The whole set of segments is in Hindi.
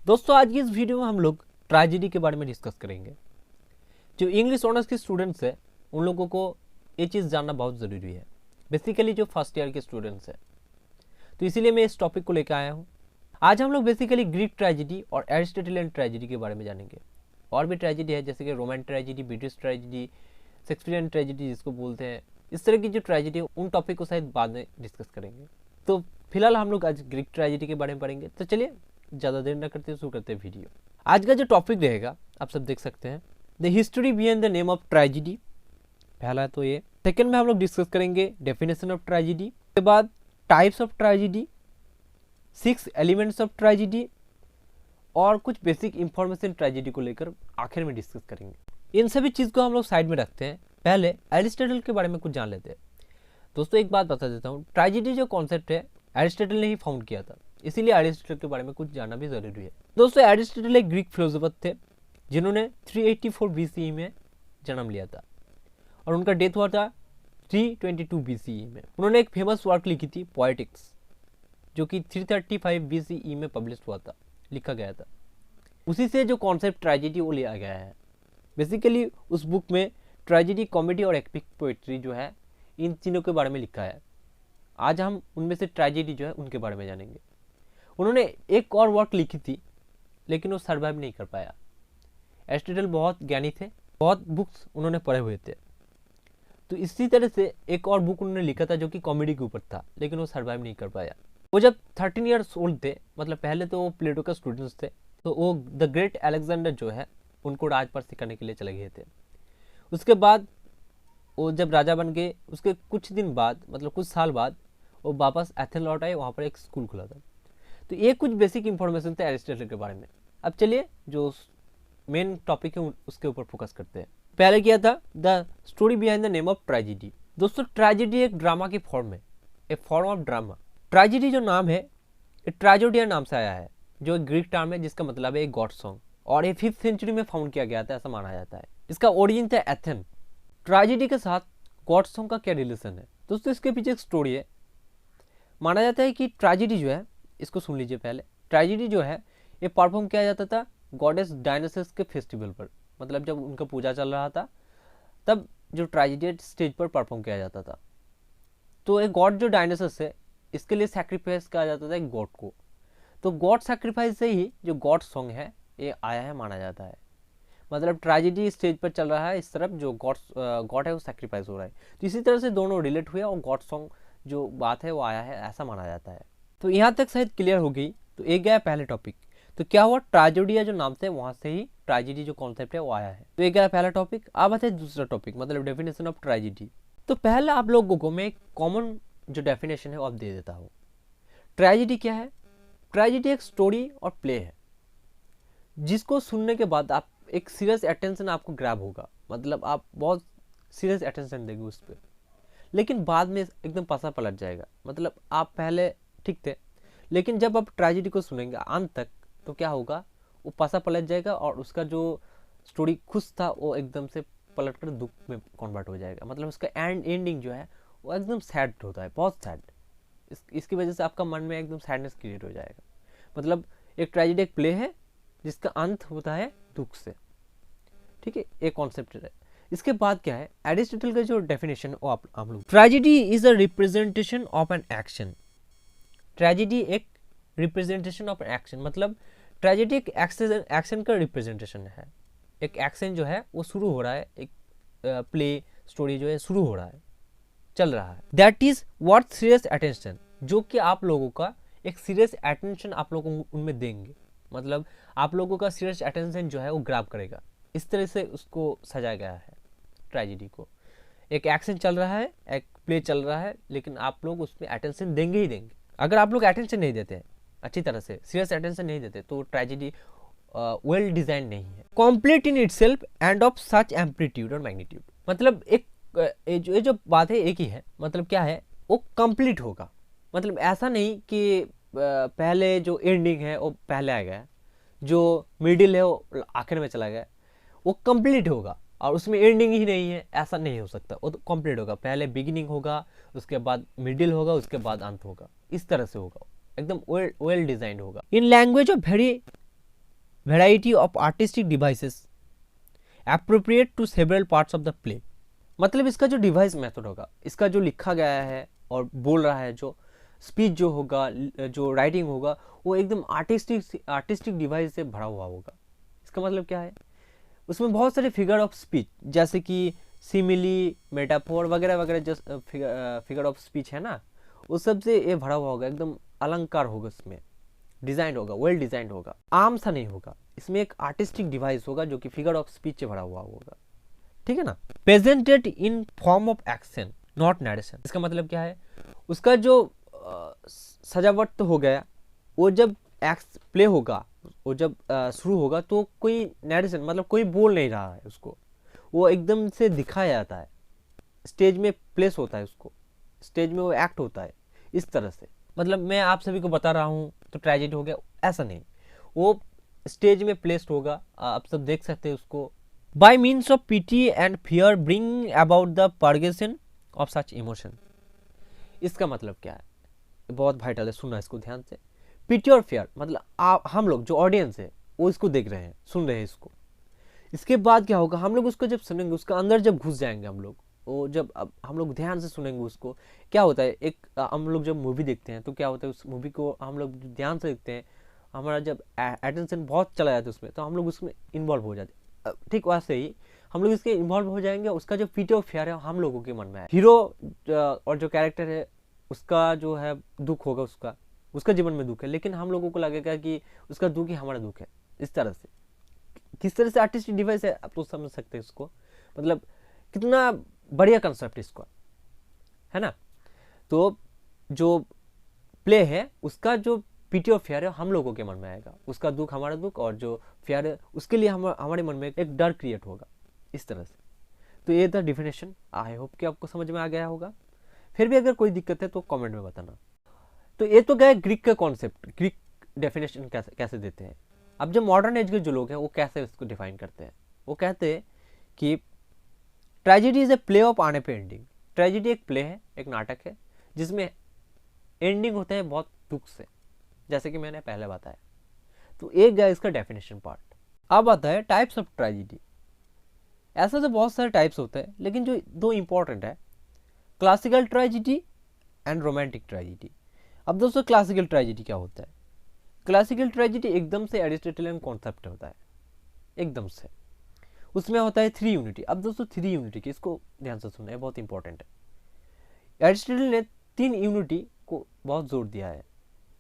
दोस्तों आज की इस वीडियो में हम लोग ट्रेजेडी के बारे में डिस्कस करेंगे। जो इंग्लिश ऑनर्स के स्टूडेंट्स हैं उन लोगों को ये चीज़ जानना बहुत ज़रूरी है, बेसिकली जो फर्स्ट ईयर के स्टूडेंट्स हैं। तो इसीलिए मैं इस टॉपिक को लेकर आया हूँ। आज हम लोग बेसिकली ग्रीक ट्रेजेडी और एरिस्टोटेलियन ट्रेजेडी के बारे में जानेंगे। और भी ट्रेजेडी है जैसे कि Roman tragedy, British tragedy, Shakespearean tragedy जिसको बोलते हैं। इस तरह की जो ट्रेजेडी है उन टॉपिक को शायद बाद में डिस्कस करेंगे। तो फिलहाल हम लोग आज ग्रीक ट्रेजेडी के बारे में पढ़ेंगे। तो चलिए ज़्यादा देर न करते शुरू करते हैं वीडियो। आज का जो टॉपिक रहेगा आप सब देख सकते हैं, the history behind the name of tragedy. पहला है तो ये। सेकंड में हम लोग डिस्कस करेंगे डेफिनेशन ऑफ ट्रेजेडी, उसके बाद types of tragedy, 6 elements of tragedy और कुछ बेसिक इंफॉर्मेशन ट्रेजेडी को लेकर आखिर में डिस्कस करेंगे। इन सभी चीज़ को हम लोग साइड में रखते हैं, पहले एरिस्टोटल के बारे में कुछ जान लेते हैं। दोस्तों एक बात बता देता हूँ, ट्रेजेडी जो कॉन्सेप्ट है एरिस्टोटल ने ही फाउंड किया था, इसीलिए एरिस्टोटल के बारे में कुछ जानना भी जरूरी है। दोस्तों एरिस्टोटल एक ग्रीक फिलोसोफर थे जिन्होंने 384 BCE में जन्म लिया था और उनका डेथ हुआ था 322 BCE में। उन्होंने एक फेमस वर्क लिखी थी पोएटिक्स, जो कि 335 BCE में पब्लिश हुआ था, लिखा गया था। उसी से जो कॉन्सेप्ट ट्रेजेडी वो लिया गया है। बेसिकली उस बुक में ट्रेजेडी, कॉमेडी और एपिक पोएट्री जो है इन तीनों के बारे में लिखा है। आज हम उनमें से ट्रेजेडी जो है उनके बारे में जानेंगे। उन्होंने एक और वर्क लिखी थी लेकिन वो सर्वाइव नहीं कर पाया। एरिस्टोटल बहुत ज्ञानी थे, बहुत बुक्स उन्होंने पढ़े हुए थे। तो इसी तरह से एक और बुक उन्होंने लिखा था जो कि कॉमेडी के ऊपर था, लेकिन वो सर्वाइव नहीं कर पाया। वो जब 13 ईयर्स ओल्ड थे, मतलब पहले तो वो प्लेटो के स्टूडेंट्स थे, तो वो द ग्रेट अलेक्जेंडर जो है उनको राज पर सिखाने के लिए चले गए थे। उसके बाद वो जब राजा बन गए, उसके कुछ दिन बाद, मतलब कुछ साल बाद वो वापस एथेंस लौट आए। वहाँ पर एक स्कूल खुला था। तो ये कुछ बेसिक इंफॉर्मेशन थे एरिस्टोटल के बारे में। अब चलिए जो मेन टॉपिक है उसके ऊपर फोकस करते हैं। पहले किया था the story behind the name of tragedy. दोस्तों ट्रेजेडी एक ड्रामा की फॉर्म है, एक फॉर्म ऑफ ड्रामा। ट्रेजेडी जो नाम है ये ट्रेजेडिया नाम से आया है, जो एक ग्रीक टर्म है जिसका मतलब है एक गॉड सॉन्ग, और ये 5th सेंचुरी में फाउंड किया गया था ऐसा माना जाता है। इसका ओरिजिन था एथेन। ट्रेजेडी के साथ गॉड सॉन्ग का क्या रिलेशन है दोस्तों, इसके पीछे एक स्टोरी है। माना जाता है कि ट्रेजेडी जो है, इसको सुन लीजिए पहले। ट्रेजेडी जो है ये परफॉर्म किया जाता था गॉडेस डायनासोरस के फेस्टिवल पर, मतलब जब उनका पूजा चल रहा था तब जो ट्रेजेडी स्टेज पर परफॉर्म किया जाता था। तो एक गॉड जो डायनासोरस है इसके लिए सैक्रिफाइस किया जाता था एक गॉड को। तो गॉड सैक्रिफाइस से ही जो गॉड सॉन्ग है ये आया है माना जाता है। मतलब ट्रेजेडी स्टेज पर चल रहा है, इस तरफ जो गॉड है वो सैक्रिफाइस हो रहा है। तो इसी तरह से दोनों रिलेट हुए और गॉड सॉन्ग जो बात है वो आया है ऐसा माना जाता है। तो यहाँ तक शायद क्लियर हो गई। तो एक गया पहले टॉपिक। तो क्या हुआ, ट्रेजेडिया जो नाम से वहाँ से ही ट्रेजेडी जो कॉन्सेप्ट है वो आया है। तो एक गया पहला टॉपिक। अब आता है दूसरा टॉपिक, मतलब डेफिनेशन ऑफ ट्रेजेडी। तो पहले आप लोगों को मैं एक कॉमन जो डेफिनेशन है वो आप दे देता हूँ। ट्रेजेडी क्या है? ट्रेजेडी एक स्टोरी और प्ले है जिसको सुनने के बाद आप एक सीरियस अटेंशन आपको ग्रैब होगा, मतलब आप बहुत सीरियस अटेंशन देंगे उस पर, लेकिन बाद में एकदम पासा पलट जाएगा। मतलब आप पहले ठीक थे, लेकिन जब आप ट्रेजेडी को सुनेंगे अंत तक तो क्या होगा, वो पासा पलट जाएगा और उसका जो स्टोरी खुश था वो एकदम से पलट कर दुख में कन्वर्ट हो जाएगा। मतलब उसका एंडिंग जो है वो एकदम सैड होता है, बहुत सैड। इसकी वजह से आपका मन में एकदम सैडनेस क्रिएट हो जाएगा। मतलब एक ट्रेजेडी एक प्ले है जिसका अंत होता है दुख से। ठीक है, एक कॉन्सेप्ट है। इसके बाद क्या है, एरिस्टोटल का जो डेफिनेशन वो आप लोग, tragedy is a representation of an action. Tragedy एक रिप्रेजेंटेशन ऑफ एन एक्शन, मतलब ट्रेजेडी एक एक्शन का रिप्रेजेंटेशन है। एक एक्शन जो है वो शुरू हो रहा है, एक प्ले स्टोरी जो है शुरू हो रहा है, चल रहा है। That is worth serious attention, जो कि आप लोगों का एक सीरियस अटेंशन आप लोगों उनमें देंगे। मतलब आप लोगों का सीरियस अटेंशन जो है वो ग्रैब करेगा। इस तरह से उसको सजाया गया है ट्रेजेडी को। एक एक्शन चल रहा है, एक प्ले चल रहा है, लेकिन आप लोग उसमें अटेंशन देंगे ही देंगे। अगर आप लोग अटेंशन नहीं देते अच्छी तरह से, सीरियस अटेंशन नहीं देते, तो ट्रेजेडी वेल डिजाइन नहीं है। Complete in itself end of such amplitude और मैग्नीट्यूड, मतलब एक ये जो बात है एक ही है। मतलब क्या है, वो कंप्लीट होगा। मतलब ऐसा नहीं कि पहले जो एंडिंग है वो पहले आ गया, जो मिडिल है वो आखिर में चला गया। वो कंप्लीट होगा और उसमें एंडिंग ही नहीं है, ऐसा नहीं हो सकता। वो तो कंप्लीट होगा, पहले बिगिनिंग होगा, उसके बाद मिडिल होगा, उसके बाद अंत होगा। इस तरह से होगा, एकदम वेल डिजाइंड होगा। In language of very variety of artistic devices appropriate to several parts of the play. मतलब इसका जो डिवाइस मेथड होगा, इसका जो लिखा गया है और बोल रहा है, जो स्पीच जो होगा, जो राइटिंग होगा, वो एकदम आर्टिस्टिक डिवाइस से भरा हुआ होगा। इसका मतलब क्या है, उसमें बहुत सारे फिगर ऑफ स्पीच जैसे कि सिमिली, मेटाफोर वगैरह वगैरह जो फिगर ऑफ स्पीच है ना, उस सब से ये भरा हुआ होगा, एकदम अलंकार होगा, इसमें डिजाइन होगा, वेल डिजाइंड होगा, आम सा नहीं होगा। इसमें एक आर्टिस्टिक डिवाइस होगा जो कि फिगर ऑफ स्पीच से भरा हुआ होगा, ठीक है ना। Presented in form of action not narration. इसका मतलब क्या है, उसका जो सजावट तो हो गया, वो जब एक्ट प्ले होगा, वो जब शुरू होगा तो कोई नरेशन मतलब कोई बोल नहीं रहा है उसको, वो एकदम से दिखाया जाता है, स्टेज में प्लेस होता है, उसको स्टेज में वो एक्ट होता है इस तरह से। मतलब मैं आप सभी को बता रहा हूँ तो ट्रेजेडी हो गया, ऐसा नहीं, वो स्टेज में प्लेस्ड होगा, आप सब देख सकते हैं उसको। By means of pity and fear bring about the purgation of such emotion. इसका मतलब क्या है, बहुत वाइटल है, सुनना इसको ध्यान से। पिटी और फियर मतलब हम लोग जो ऑडियंस है वो इसको देख रहे हैं, सुन रहे हैं इसको। इसके बाद क्या होगा, हम लोग उसको जब सुनेंगे, उसका अंदर जब घुस जाएंगे हम लोग, वो जब अब हम लोग ध्यान से सुनेंगे उसको, क्या होता है, एक हम लोग जब मूवी देखते हैं तो क्या होता है, उस मूवी को हम लोग ध्यान से देखते हैं, हमारा जब अटेंशन बहुत चला जाता है उसमें, तो हम लोग उसमें इन्वॉल्व हो जाते हैं। ठीक वैसे ही हम लोग इसके इन्वॉल्व हो जाएंगे, उसका जो पीटी और फेयर है हम लोगों के मन में है। हीरो और जो कैरेक्टर है उसका जो है दुख होगा, उसका जीवन में दुख है, लेकिन हम लोगों को लगेगा कि उसका दुख ही हमारा दुख है। इस तरह से किस तरह से आर्टिस्टिक डिवाइस है, आप तो समझ सकते हैं इसको, मतलब कितना बढ़िया कंसेप्ट इसका है ना। तो जो प्ले है उसका जो पीटी और फेयर है हम लोगों के मन में आएगा, उसका दुख हमारा दुख, और जो फेयर है उसके लिए हमारे मन में एक डर क्रिएट होगा, इस तरह से। तो ये था डिफिनेशन। आई होप कि आपको समझ में आ गया होगा। फिर भी अगर कोई दिक्कत है तो कमेंट में बताना। तो ये तो गया ग्रीक का कॉन्सेप्ट, ग्रीक डेफिनेशन कैसे देते हैं। अब जो मॉडर्न एज के जो लोग हैं वो कैसे इसको डिफाइन करते हैं, वो कहते हैं कि tragedy is a play of आने पे एंडिंग। ट्रेजेडी एक प्ले है, एक नाटक है जिसमें एंडिंग होता है बहुत दुख से, जैसे कि मैंने पहले बताया। तो एक गया इसका डेफिनेशन पार्ट। अब आता है टाइप्स ऑफ ट्रेजेडी। ऐसा तो बहुत सारे टाइप्स होते हैं, लेकिन जो दो इंपॉर्टेंट है, classical tragedy and romantic tragedy. अब दोस्तों क्लासिकल ट्रेजेडी क्या होता है, क्लासिकल ट्रेजेडी एकदम से एरिस्टोटेलियन कॉन्सेप्ट होता है, एकदम से। उसमें होता है 3 यूनिटी। अब दोस्तों 3 यूनिटी की, इसको ध्यान से सुनना है, बहुत इंपॉर्टेंट है। एरिस्टोटल ने 3 यूनिटी को बहुत जोर दिया है,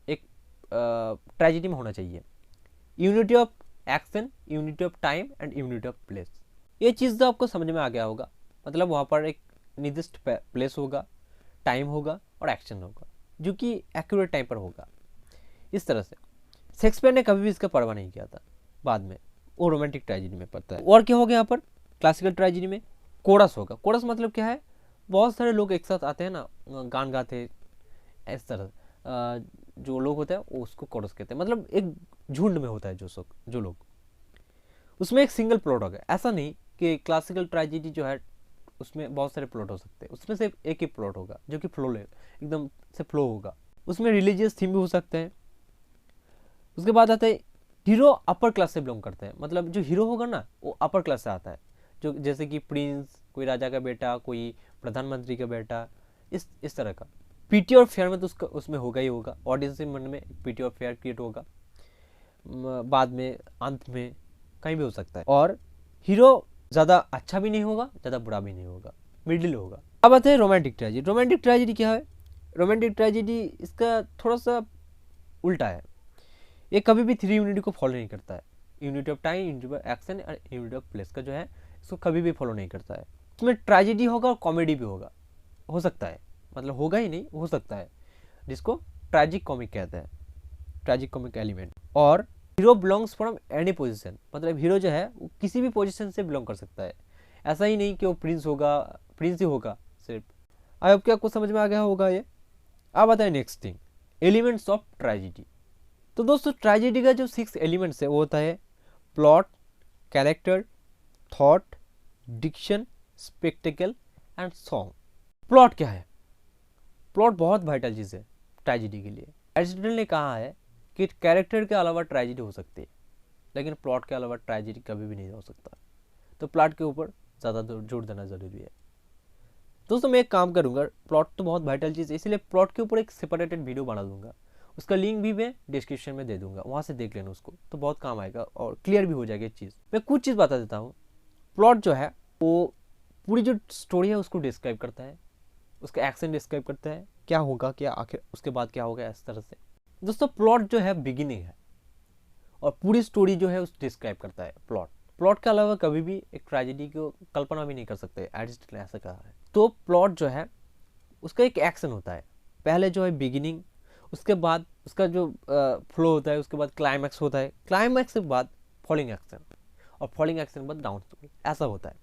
एक ट्रेजेडी में होना चाहिए। Unity of action, unity of time and unity of place. ये चीज़ तो आपको समझ में आ गया होगा, मतलब वहाँ पर एक निर्दिष्ट प्लेस होगा, टाइम होगा और एक्शन होगा जो कि एक्यूरेट टाइम पर होगा, इस तरह से। शेक्सपियर ने कभी भी इसका परवाह नहीं किया था, बाद में वो रोमांटिक ट्रेजेडी में पड़ता है। और क्या हो गया यहाँ पर क्लासिकल ट्रेजेडी में, कोरस होगा। कोरस मतलब क्या है, बहुत सारे लोग एक साथ आते हैं ना, गान गाते, इस तरह जो लोग होते हैं वो उसको कोरस कहते हैं, मतलब एक झुंड में होता है जो लोग। उसमें एक सिंगल प्लॉट होगा, ऐसा नहीं कि क्लासिकल ट्रेजेडी जो है उसमें बहुत सारे प्लॉट हो सकते हैं, उसमें सिर्फ एक ही प्लॉट होगा जो कि फ्लो एकदम से फ्लो होगा। उसमें रिलीजियस थीम भी हो सकते हैं। उसके बाद आता है हीरो अपर क्लास से बिलोंग करते हैं, मतलब जो हीरो होगा ना वो अपर क्लास से आता है, जो जैसे कि प्रिंस, कोई राजा का बेटा, कोई प्रधानमंत्री का बेटा, इस तरह का। पीटी और फेयर में तो उसमें होगा ही होगा, ऑडियंस के मन में पीटी और फेयर क्रिएट होगा, बाद में अंत में कहीं भी हो सकता है। और हीरो ज़्यादा अच्छा भी नहीं होगा, ज़्यादा बुरा भी नहीं होगा, मिडिल होगा। अब आते हैं रोमांटिक ट्रेजेडी। रोमांटिक ट्रेजेडी क्या है, रोमांटिक ट्रेजेडी इसका थोड़ा सा उल्टा है, ये कभी भी 3 यूनिटी को फॉलो नहीं करता है। Unity of time, unity of action और यूनिटी ऑफ प्लेस का जो है इसको कभी भी फॉलो नहीं करता है। इसमें ट्रेजेडी होगा और कॉमेडी भी होगा, हो सकता है, मतलब होगा ही नहीं, हो सकता है, जिसको ट्रैजिक कॉमिक कहते हैं, ट्रैजिक कॉमिक एलिमेंट। और hero belongs from any position, मतलब हीरो जो है वो किसी भी पोजीशन से बिलोंग कर सकता है, ऐसा ही नहीं कि वो प्रिंस ही होगा सिर्फ। आई होप कि आपको समझ में आ गया होगा ये। अब आता है next thing, elements of tragedy. तो दोस्तों ट्रेजेडी का जो 6 एलिमेंट्स है वो होता है plot, character, thought, diction, spectacle and song. Plot क्या है, प्लॉट बहुत वाइटल चीज़ है ट्रेजेडी के लिए। एरिस्टोटल ने कहा है कि कैरेक्टर के अलावा ट्रेजेडी हो सकती है, लेकिन प्लॉट के अलावा ट्रेजेडी कभी भी नहीं हो सकता। तो प्लॉट के ऊपर ज़्यादा जोर देना ज़रूरी है। दोस्तों मैं एक काम करूँगा, प्लॉट तो बहुत वाइटल चीज़ है, इसलिए प्लॉट के ऊपर एक सेपरेटेड वीडियो बना दूंगा, उसका लिंक भी मैं डिस्क्रिप्शन में दे दूंगा, वहाँ से देख लेना उसको, तो बहुत काम आएगा और क्लियर भी हो जाएगी ये चीज़। मैं कुछ चीज़ बता देता हूँ। प्लॉट जो है वो पूरी जो स्टोरी है उसको डिस्क्राइब करता है, उसका एक्शन डिस्क्राइब करता है, क्या होगा, क्या आखिर उसके बाद क्या होगा, इस तरह से। दोस्तों प्लॉट जो है बिगिनिंग है और पूरी स्टोरी जो है उस डिस्क्राइब करता है प्लॉट के अलावा कभी भी एक ट्रेजेडी को कल्पना भी नहीं कर सकते, एरिस्टोटल ने ऐसा कहा है। तो प्लॉट जो है उसका एक एक्शन होता है, पहले जो है बिगिनिंग, उसके बाद उसका जो फ्लो होता है, उसके बाद क्लाइमैक्स होता है, क्लाइमैक्स के बाद फॉलोइंग एक्शन, और फॉलोइंग एक्शन के बाद डाउन स्टोरी, ऐसा होता है।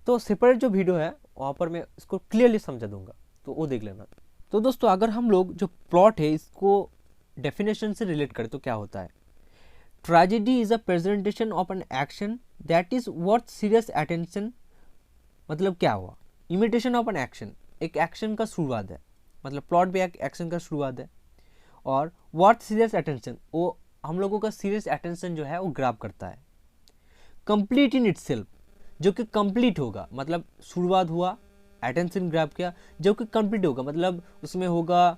तो सेपरेट जो वीडियो है वहाँ पर मैं इसको क्लियरली समझा दूंगा, तो वो देख लेना। तो दोस्तों अगर हम लोग जो प्लॉट है इसको डेफिनेशन से रिलेट करें तो क्या होता है, tragedy is a presentation of an action that is worth serious attention. मतलब क्या हुआ, इमिटेशन ऑफ एन एक्शन, एक एक्शन का शुरुआत है, मतलब प्लॉट भी एक एक्शन का शुरुआत है, और वर्थ सीरियस अटेंशन, वो हम लोगों का सीरियस अटेंशन जो है वो ग्रैब करता है। कंप्लीट इन इटसेल्फ, जो कि कंप्लीट होगा, मतलब शुरुआत हुआ, अटेंशन ग्रैब किया, जो कि कंप्लीट होगा, मतलब उसमें होगा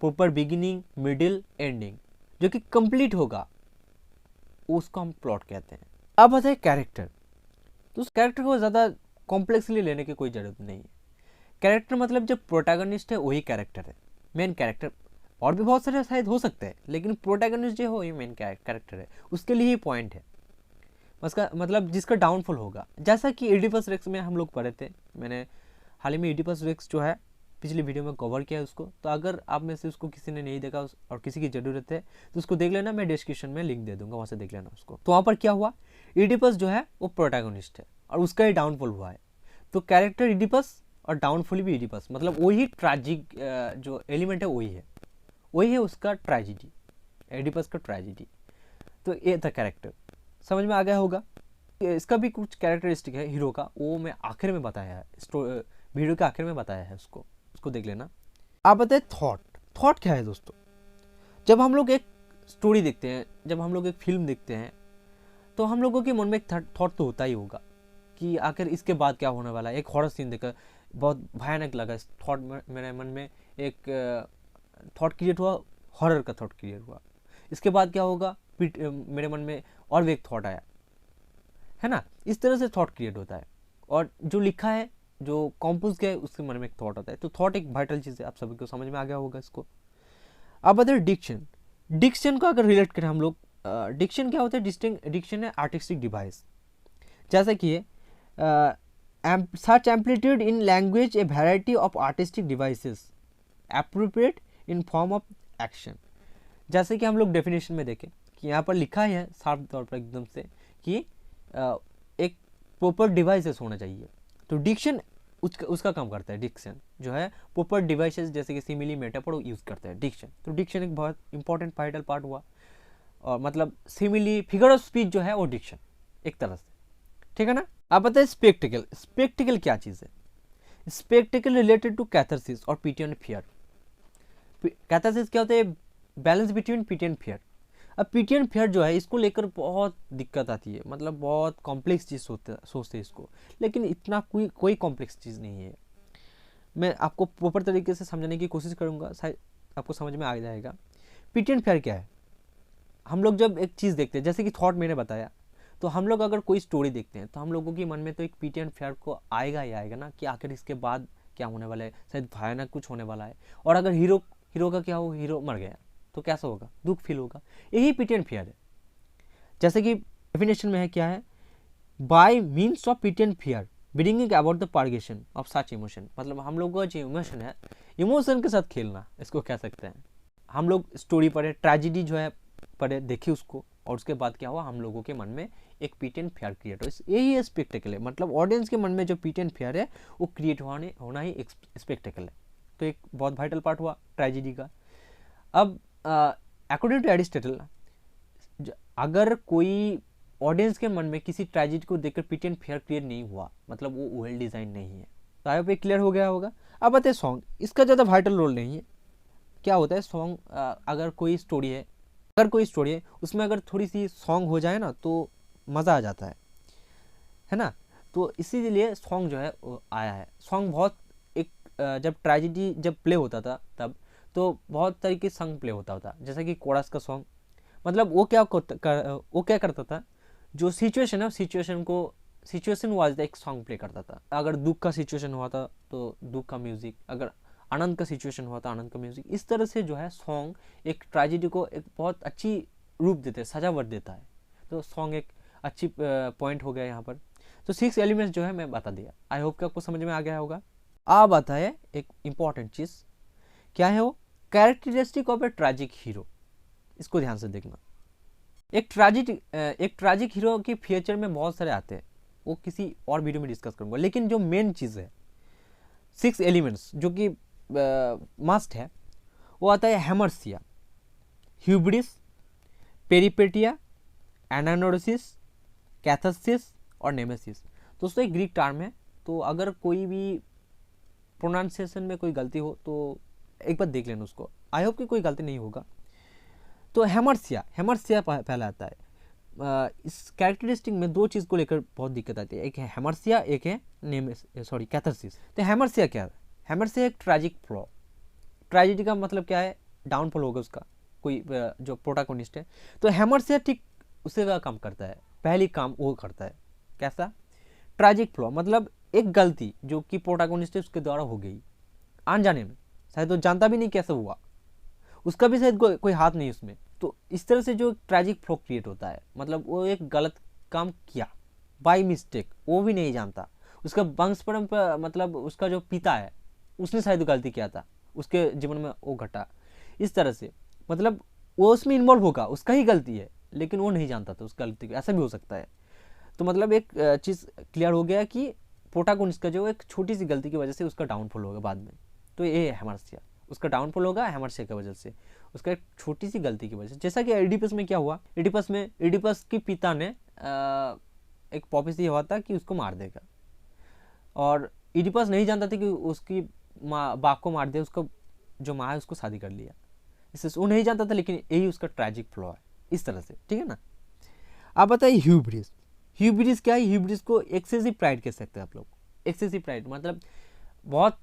प्रॉपर बिगिनिंग, मिडिल, एंडिंग, जो कि कंप्लीट होगा, उसको हम प्लॉट कहते हैं। अब आता है कैरेक्टर। तो उस कैरेक्टर को ज़्यादा कॉम्प्लेक्सली लेने की कोई ज़रूरत नहीं है। कैरेक्टर मतलब जो प्रोटैगनिस्ट है वही कैरेक्टर है, मेन कैरेक्टर। और भी बहुत सारे शायद हो सकते हैं, लेकिन प्रोटैगनिस्ट जो है वही मेन कैरेक्टर है, उसके लिए ही पॉइंट है उसका, मतलब जिसका डाउनफॉल होगा। जैसा कि इडिपस रेक्स में हम लोग पढ़े थे, मैंने हाल ही में इडिपस रेक्स जो है पिछली वीडियो में कवर किया है उसको, तो अगर आप में से उसको किसी ने नहीं देखा और किसी की ज़रूरत है तो उसको देख लेना, मैं डिस्क्रिप्शन में लिंक दे दूंगा, वहाँ से देख लेना उसको। तो वहाँ पर क्या हुआ, इडिपस जो है वो प्रोटैगनिस्ट है और उसका ही डाउनफॉल हुआ है। तो कैरेक्टर इडिपस और डाउनफॉल भी इडिपस, मतलब वही ट्रेजिक जो एलिमेंट है वही है उसका ट्रेजिडी, एडिपस का ट्रेजिडी। तो ये था कैरेक्टर, समझ में आ गया होगा। इसका भी कुछ कैरेक्टरिस्टिक है हीरो का, वो मैं आखिर में बताया है, वीडियो के आखिर में बताया है, उसको देख लेना। आप बताए थॉट क्या है दोस्तों। जब हम लोग एक स्टोरी देखते हैं, जब हम लोग एक फिल्म देखते हैं, तो हम लोगों के मन में एक थॉट तो होता ही होगा कि आखिर इसके बाद क्या होने वाला है। एक हॉरर सीन देखकर बहुत भयानक लगा, इस थॉट मेरे मन में एक थॉट क्रिएट हुआ, हॉरर का थॉट क्रिएट हुआ। इसके बाद क्या होगा, मेरे मन में और भी एक थॉट आया, है ना। इस तरह से थॉट क्रिएट होता है, और जो लिखा है, जो कॉम्पोज किया है, उसके मन में एक थॉट आता है। तो थॉट एक वाइटल चीज़ है, आप सभी को समझ में आ गया होगा इसको। अब अदर डिक्शन को अगर रिलेट करें हम लोग, डिक्शन क्या होता है, डिक्शन है आर्टिस्टिक डिवाइस, जैसा कि such amplitude in language a variety of artistic devices appropriate in form of action। जैसे कि हम लोग डेफिनेशन में देखें कि यहाँ पर लिखा है साफ तौर पर एकदम से कि एक प्रॉपर डिवाइसेस होना चाहिए। तो डिक्शन उसका काम करता है, डिक्शन जो है प्रॉपर डिवाइसेस जैसे कि सिमिली मेटाफोर यूज़ करता है डिक्शन। तो डिक्शन एक बहुत इंपॉर्टेंट वाइटल पार्ट हुआ, और मतलब सिमिली फिगर ऑफ स्पीच जो है वो डिक्शन एक तरह से, ठीक है ना। अब बताए स्पेक्टिकल क्या चीज़ है। स्पेक्टिकल रिलेटेड टू कैथारसिस और पीटी एंड फियर। कैथारसिस क्या होता है, balance between PT and fear. अब पीटी एंड फियर जो है इसको लेकर बहुत दिक्कत आती है, मतलब बहुत कॉम्प्लेक्स चीज़ सोचते हैं इसको, लेकिन इतना कोई कॉम्प्लेक्स चीज़ नहीं है। मैं आपको प्रॉपर तरीके से समझाने की कोशिश करूँगा, शायद आपको समझ में आ जाएगा। पीटी एंड फियर क्या है, हम लोग जब एक चीज़ देखते हैं, जैसे कि थॉट मैंने बताया, तो हम लोग अगर कोई स्टोरी देखते हैं तो हम लोगों के मन में तो एक पीटी एंड फेयर को आएगा ही आएगा ना, कि आखिर इसके बाद क्या होने वाला है, शायद भयानक कुछ होने वाला है। और अगर हीरो का क्या हो, हीरो मर गया तो कैसा होगा, दुख फील होगा। यही पीटी एंड फेयर है। जैसे कि डेफिनेशन में है क्या है, by means of pity and fear bringing about the purgation of such emotion. मतलब हम लोग का जो इमोशन है, इमोशन के साथ खेलना, इसको कह सकते हैं। हम लोग स्टोरी पढ़े, ट्रेजिडी जो है पढ़े, देखे उसको, और उसके बाद क्या हुआ, हम लोगों के मन में एक पीटी एंड फेयर क्रिएट हो। यही स्पेक्टेकल है, मतलब ऑडियंस के मन में जो पीटी एंड फेयर है वो क्रिएट होना ही एक स्पेक्टेकल है। तो एक बहुत वाइटल पार्ट हुआ ट्रेजिडी का। अब अकॉर्डिंग टू एरिस्टोटल, अगर कोई ऑडियंस के मन में किसी ट्रेजिडी को देखकर पीटी एंड फेयर क्रिएट नहीं हुआ, मतलब वो वेल डिजाइन नहीं है। तो आई होप क्लियर हो गया होगा। अब बताए सॉन्ग, इसका ज़्यादा वाइटल रोल नहीं है। क्या होता है सॉन्ग, अगर कोई स्टोरी है, अगर कोई स्टोरी है उसमें अगर थोड़ी सी सॉन्ग हो जाए ना तो मज़ा आ जाता है ना। तो इसीलिए सॉन्ग जो है वो आया है। सॉन्ग बहुत एक जब ट्रेजेडी जब प्ले होता था तब तो बहुत तरीके से सॉन्ग प्ले होता था, जैसा कि कोरस का सॉन्ग। मतलब वो क्या करता था, जो सिचुएशन है सिचुएशन वाइज एक सॉन्ग प्ले करता था। अगर दुख का सिचुएशन हुआ था तो दुख का म्यूजिक, अगर आनंद का सिचुएशन हुआ था आनंद का म्यूजिक। इस तरह से जो है सॉन्ग एक ट्रेजेडी को एक बहुत अच्छी रूप देते हैं, सजावट देता है। तो सॉन्ग एक अच्छी पॉइंट हो गया यहाँ पर। तो 6 एलिमेंट्स जो है मैं बता दिया। आई होप कि आपको समझ में आ गया होगा। अब आता है एक इम्पॉर्टेंट चीज़, क्या है वो, characteristic of A tragic hero. इसको ध्यान से देखना। एक ट्रैजिक हीरो के फीचर में बहुत सारे आते हैं, वो किसी और वीडियो में डिस्कस करूंगा। लेकिन जो मेन चीज़ है 6 एलिमेंट्स जो कि मस्ट है, वो आता है हेमर्सिया, ह्यूब्रिस, पेरिपेटिया, एनानोरसिस, कैथारसिस और नेमेसिस। दोस्तों एक ग्रीक टर्म है, तो अगर कोई भी प्रोनाउंसिएशन में कोई गलती हो तो एक बार देख लेना उसको। आई होप कि कोई गलती नहीं होगा। तो हेमर्सिया पहला आता है। इस कैरेक्टरिस्टिक में दो चीज़ को लेकर बहुत दिक्कत आती है, एक है हेमर्सिया, एक है कैथारसिस। तो हेमर्सिया क्या है? हेमर्सिया एक ट्रैजिक फ्लॉ। ट्रेजेडी का मतलब क्या है, डाउनफॉल होगा उसका, कोई जो प्रोटागोनिस्ट है। तो हेमर्सिया ठीक उसी का काम करता है, पहली काम वो करता है। कैसा? ट्रैजिक फ्लॉ मतलब एक गलती जो कि प्रोटागोनिस्ट है उसके द्वारा हो गई अनजाने में, शायद वो जानता भी नहीं कैसे हुआ, उसका भी शायद कोई हाथ नहीं उसमें। तो इस तरह से जो ट्रैजिक फ्लॉ क्रिएट होता है, मतलब वो एक गलत काम किया बाय मिस्टेक, वो भी नहीं जानता, उसका वंश परंपरा मतलब उसका जो पिता है उसने शायद गलती किया था, उसके जीवन में वो घटा। इस तरह से मतलब वो उसमें इन्वॉल्व होगा, उसका ही गलती है लेकिन वो नहीं जानता था उस गलती को, ऐसा भी हो सकता है। तो मतलब एक चीज़ क्लियर हो गया कि प्रोटागोनिस्ट का जो एक छोटी सी गलती की वजह से उसका डाउनफॉल होगा बाद में। तो ये है हेमर्सिया, उसका डाउनफॉल होगा हेमर्सिया की वजह से, उसका एक छोटी सी गलती की वजह से। जैसा कि एडिपस में क्या हुआ, एडिपस के पिता ने एक प्रोफेसी हुआ था कि उसको मार देगा, और एडिपस नहीं जानता था कि उसकी बाप को मार दिया, उसका जो माँ है उसको शादी कर लिया। इससे वो नहीं जानता था, लेकिन यही उसका ट्रैजिक फ्लॉ है। इस तरह से, ठीक है ना। आप बताइए ह्यूब्रिस। ह्यूब्रिस क्या है? ह्यूब्रिस को एक्सेसिव प्राइड कह सकते हैं आप लोग। एक्सेसिव प्राइड मतलब बहुत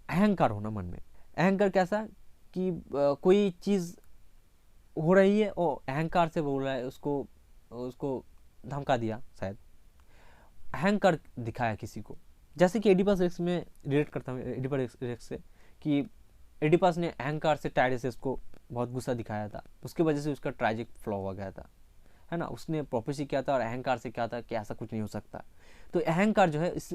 अहंकार होना मन में। अहंकार कैसा कि कोई चीज़ हो रही है और अहंकार से बोल रहा है, उसको धमका दिया, शायद अहंकार दिखाया किसी को। जैसे कि एडिपस रेक्स में रिलेट करता हूँ एडिपस रेक्स से, कि एडिपस ने अहंकार से टायरेसिस को बहुत गुस्सा दिखाया था, उसकी वजह से उसका ट्रैजिक फ्लॉ हो गया था, है ना। उसने प्रोफेसी किया था और अहंकार से क्या था कि ऐसा कुछ नहीं हो सकता। तो अहंकार जो है इस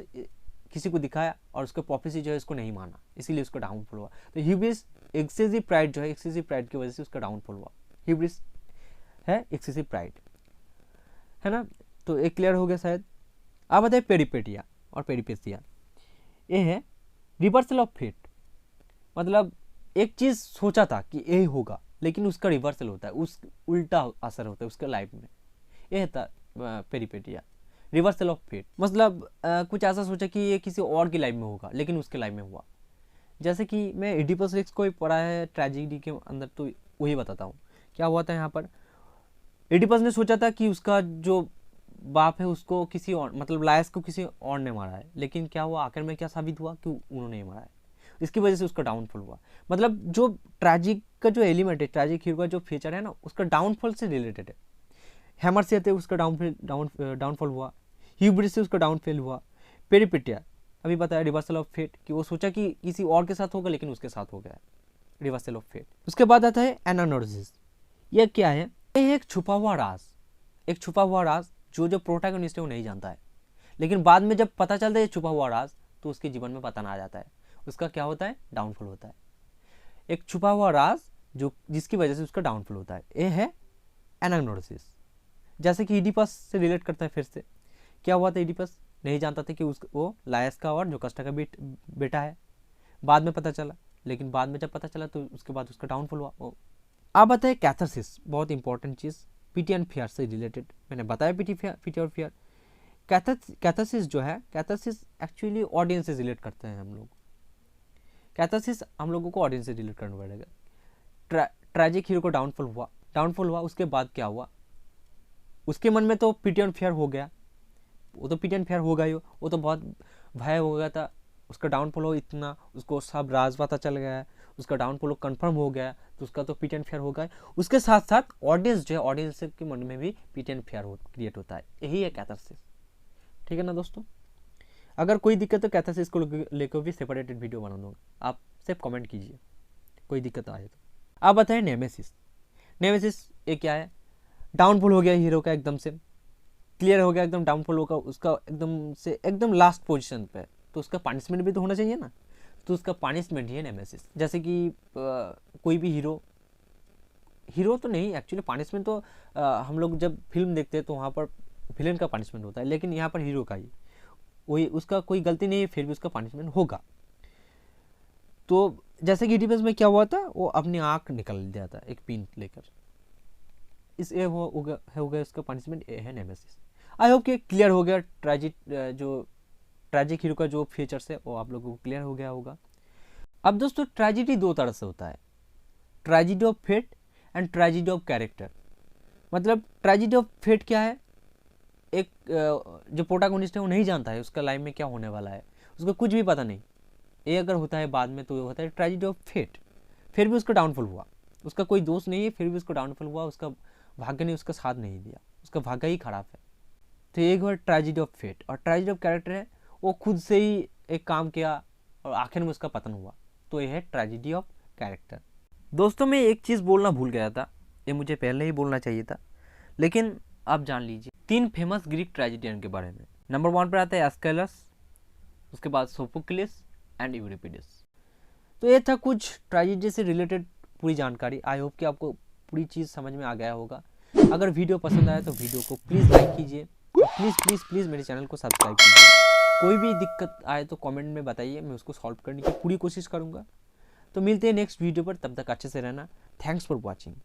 किसी को दिखाया और उसका प्रोफेसी जो है इसको नहीं माना, इसीलिए उसका डाउनफॉल हुआ। तो ह्यूब्रिस एक्सेसिव प्राइड जो है, एक्सेसिव प्राइड की वजह से उसका डाउनफॉल हुआ। ह्यूब्रिस है एक्सेसिव प्राइड, है ना। तो एक क्लियर हो गया शायद। अब बताए पेरिपेटिया और पेरिपेसिया। ये है रिवर्सल ऑफ फेट, मतलब एक चीज़ सोचा था कि ये होगा लेकिन उसका रिवर्सल होता है, उस उल्टा असर होता है उसके लाइफ में। यह था पेरिपेटिया, रिवर्सल ऑफ फेट। मतलब कुछ ऐसा सोचा कि ये किसी और की लाइफ में होगा लेकिन उसके लाइफ में हुआ। जैसे कि मैं एडिपस रेक्स को ही पढ़ा है ट्रेजेडी के अंदर, तो वही बताता हूँ क्या हुआ था यहाँ पर। एडिपस ने सोचा था कि उसका जो बाप है उसको किसी और मतलब लायस को किसी और ने मारा है, लेकिन क्या हुआ आखिर में, क्या साबित हुआ कि उन्होंने मारा है। इसकी वजह से उसका डाउनफॉल हुआ। मतलब जो ट्रैजिक का जो एलिमेंट है, ट्रैजिक हीरो का जो फीचर है ना, उसका डाउनफॉल से रिलेटेड है। हैमर से थे उसका डाउनफॉल हुआ, ह्यूब्रिस से उसका डाउनफॉल हुआ। पेरिपेटिया अभी बताया रिवर्सल ऑफ फेट, कि वो सोचा कि किसी और के साथ होगा लेकिन उसके साथ हो गया, रिवर्सल ऑफ फेट। उसके बाद आता है एनानोरसिस। यह क्या है? यह एक छुपा हुआ राज, एक छुपा हुआ राज जो प्रोटैगनिस्ट है वो नहीं जानता है, लेकिन बाद में जब पता चलता है छुपा हुआ राज तो उसके जीवन में पता ना आ जाता है, उसका क्या होता है, डाउनफॉल होता है। एक छुपा हुआ राज जो जिसकी वजह से उसका डाउनफॉल होता है, ये है एनाग्नोसिस। जैसे कि इडिपस से रिलेट करता है। फिर से क्या हुआ था, इडिपस नहीं जानता था कि वो लायस का और जोकास्टा का बेटा है, बाद में पता चला, लेकिन बाद में जब पता चला तो उसके बाद उसका डाउनफॉल हुआ। अब आता है कैथारसिस, बहुत important cheese, PT and fear से रिलेटेड। मैंने बताया पीटी और फियर। कैथारसिस जो है, कैथारसिस एक्चुअली ऑडियंस से रिलेट करते हैं हम लोग। कैथारसिस हम लोगों को ऑडियंस से रिलेट करना पड़ेगा। ट्रैजिक हीरो को डाउनफॉल हुआ, डाउनफॉल हुआ, उसके बाद क्या हुआ, उसके मन में तो पिटी एंड फेयर हो गया, वो तो पिटी एंड फेयर होगा ही, वो तो बहुत भय हो गया था, उसका डाउनफॉल हो इतना, उसको सब राज पता चल गया है, उसका डाउनफॉल कंफर्म हो गया, तो उसका तो पिटी एंड फेयर होगा। उसके साथ साथ ऑडियंस जो है, ऑडियंस के मन में भी पिटी एंड फेयर क्रिएट होता है, यही है कैथारसिस। ठीक है ना दोस्तों, अगर कोई दिक्कत तो कैथारसिस को लेकर भी सेपरेटेड वीडियो बना दूंगा, आप सिर्फ कमेंट कीजिए कोई दिक्कत आए तो। आप बताएं नेमेसिस, नेमेसिस ये क्या है, डाउनफॉल हो गया हीरो का, एकदम से क्लियर हो गया, एकदम डाउनफॉल होगा उसका, एकदम से एकदम लास्ट पोजीशन पे, तो उसका पनिशमेंट भी तो होना चाहिए ना, तो उसका पनिशमेंट ही है नेमेसिस। जैसे कि कोई भी हीरो तो नहीं एक्चुअली, पनिशमेंट तो हम लोग जब फिल्म देखते हैं तो वहाँ पर विलेन का पनिशमेंट होता है, लेकिन यहाँ पर हीरो का ही, वही उसका कोई गलती नहीं है, फिर भी उसका पनिशमेंट होगा। तो जैसे कि इडिपस में क्या हुआ था, वो अपनी आँख निकल दिया था एक पिन लेकर, इस ये हो गया उसका पनिशमेंट, ये है नेमेसिस। आई होप कि क्लियर हो गया ट्रैजिक हीरो का जो फीचर्स है वो आप लोगों को क्लियर हो गया होगा। अब दोस्तों ट्रेजिडी दो तरह से होता है, tragedy of fate and tragedy of character. मतलब ट्रेजिडी ऑफ फेट क्या है, एक जो प्रोटैगनिस्ट है वो नहीं जानता है उसका लाइफ में क्या होने वाला है, उसको कुछ भी पता नहीं, ये अगर होता है बाद में तो होता है ट्रेजिडी ऑफ फेट। फिर भी उसका डाउनफॉल हुआ, उसका कोई दोष नहीं है, फिर भी उसका डाउनफॉल हुआ, उसका भाग्य ने उसका साथ नहीं दिया, उसका भाग्य ही खराब है, तो एक बार ट्रेजिडी ऑफ फेट। और ट्रेजिडी ऑफ कैरेक्टर है, वो खुद से ही एक काम किया और आखिर में उसका पतन हुआ, तो ये है ट्रेजिडी ऑफ कैरेक्टर। दोस्तों मैं एक चीज़ बोलना भूल गया था, ये मुझे पहले ही बोलना चाहिए था, लेकिन आप जान लीजिए 3 फेमस ग्रीक ट्रेजिडियन के बारे में। नंबर 1 पर आता है एस्केलस, उसके बाद सोफोक्लिस एंड यूरिपिडस। तो ये था कुछ ट्रेजिडी से रिलेटेड पूरी जानकारी। आई होप कि आपको पूरी चीज़ समझ में आ गया होगा। अगर वीडियो पसंद आया तो वीडियो को प्लीज़ लाइक कीजिए, प्लीज़ प्लीज़ प्लीज़ मेरे चैनल को सब्सक्राइब कीजिए। कोई भी दिक्कत आए तो कमेंट में बताइए, मैं उसको सॉल्व करने की पूरी कोशिश करूँगा। तो मिलते हैं नेक्स्ट वीडियो पर, तब तक अच्छे से रहना। Thanks for watching.